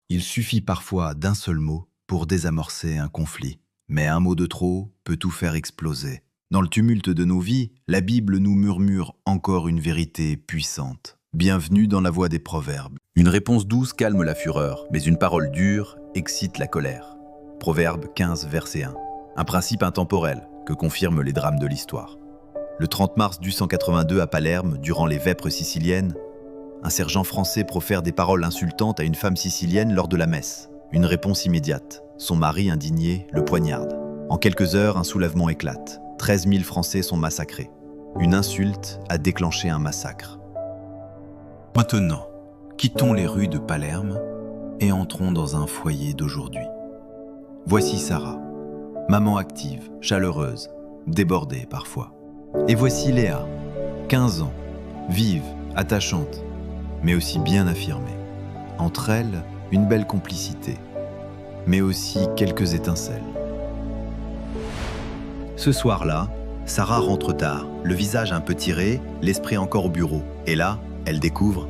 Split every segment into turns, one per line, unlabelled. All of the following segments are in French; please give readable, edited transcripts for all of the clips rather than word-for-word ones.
Il suffit parfois d'un seul mot pour désamorcer un conflit, mais un mot de trop peut tout faire exploser. Dans le tumulte de nos vies, la Bible nous murmure encore une vérité puissante. Bienvenue dans la voie des proverbes. Une réponse douce calme la fureur, mais une parole dure excite la colère. Proverbe 15, verset 1. Un principe intemporel que confirment les drames de l'histoire. Le 30 mars 1182 à Palerme, durant les vêpres siciliennes, un sergent français profère des paroles insultantes à une femme sicilienne lors de la messe. Une réponse immédiate. Son mari, indigné, le poignarde. En quelques heures, un soulèvement éclate. 13 000 Français sont massacrés. Une insulte a déclenché un massacre. Maintenant, quittons les rues de Palerme et entrons dans un foyer d'aujourd'hui. Voici Sarah, maman active, chaleureuse, débordée parfois. Et voici Léa, 15 ans, vive, attachante, mais aussi bien affirmée. Entre elles, une belle complicité, mais aussi quelques étincelles. Ce soir-là, Sarah rentre tard, le visage un peu tiré, l'esprit encore au bureau. Et là, elle découvre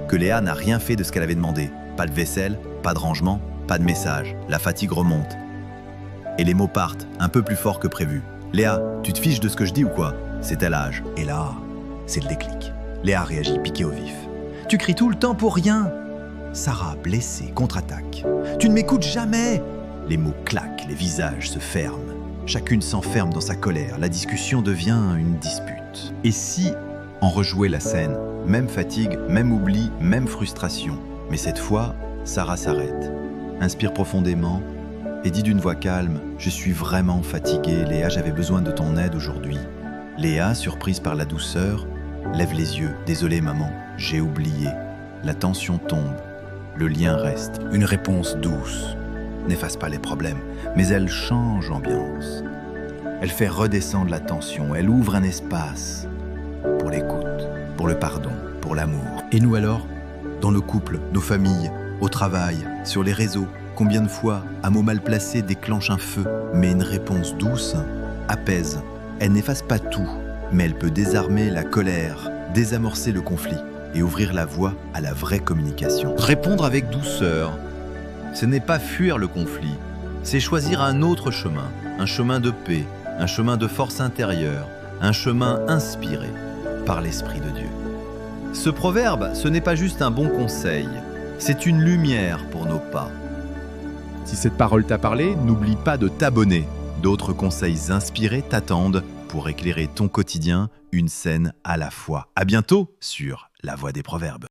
que Léa n'a rien fait de ce qu'elle avait demandé. Pas de vaisselle, pas de rangement, pas de message. La fatigue remonte. Et les mots partent, un peu plus fort que prévu. « Léa, tu te fiches de ce que je dis ou quoi ?» C'est à l'âge. Et là, c'est le déclic. Léa réagit piquée au vif. « Tu cries tout le temps pour rien !» Sarah, blessée, contre-attaque. « Tu ne m'écoutes jamais !» Les mots claquent, les visages se ferment. Chacune s'enferme dans sa colère. La discussion devient une dispute. Et si on rejouait la scène, même fatigue, même oubli, même frustration. Mais cette fois, Sarah s'arrête, inspire profondément et dit d'une voix calme « Je suis vraiment fatiguée, Léa, j'avais besoin de ton aide aujourd'hui. » Léa, surprise par la douceur, lève les yeux. « Désolée maman, j'ai oublié. » La tension tombe, le lien reste. Une réponse douce n'efface pas les problèmes, mais elle change l'ambiance. Elle fait redescendre la tension, elle ouvre un espace pour l'écoute, pour le pardon, pour l'amour. Et nous alors, dans nos couples, nos familles, au travail, sur les réseaux, combien de fois un mot mal placé déclenche un feu, mais une réponse douce apaise. Elle n'efface pas tout, mais elle peut désarmer la colère, désamorcer le conflit et ouvrir la voie à la vraie communication. Répondre avec douceur, ce n'est pas fuir le conflit, c'est choisir un autre chemin, un chemin de paix, un chemin de force intérieure, un chemin inspiré par l'Esprit de Dieu. Ce proverbe, ce n'est pas juste un bon conseil, c'est une lumière pour nos pas. Si cette parole t'a parlé, n'oublie pas de t'abonner. D'autres conseils inspirés t'attendent pour éclairer ton quotidien, une scène à la fois. À bientôt sur La Voie des Proverbes.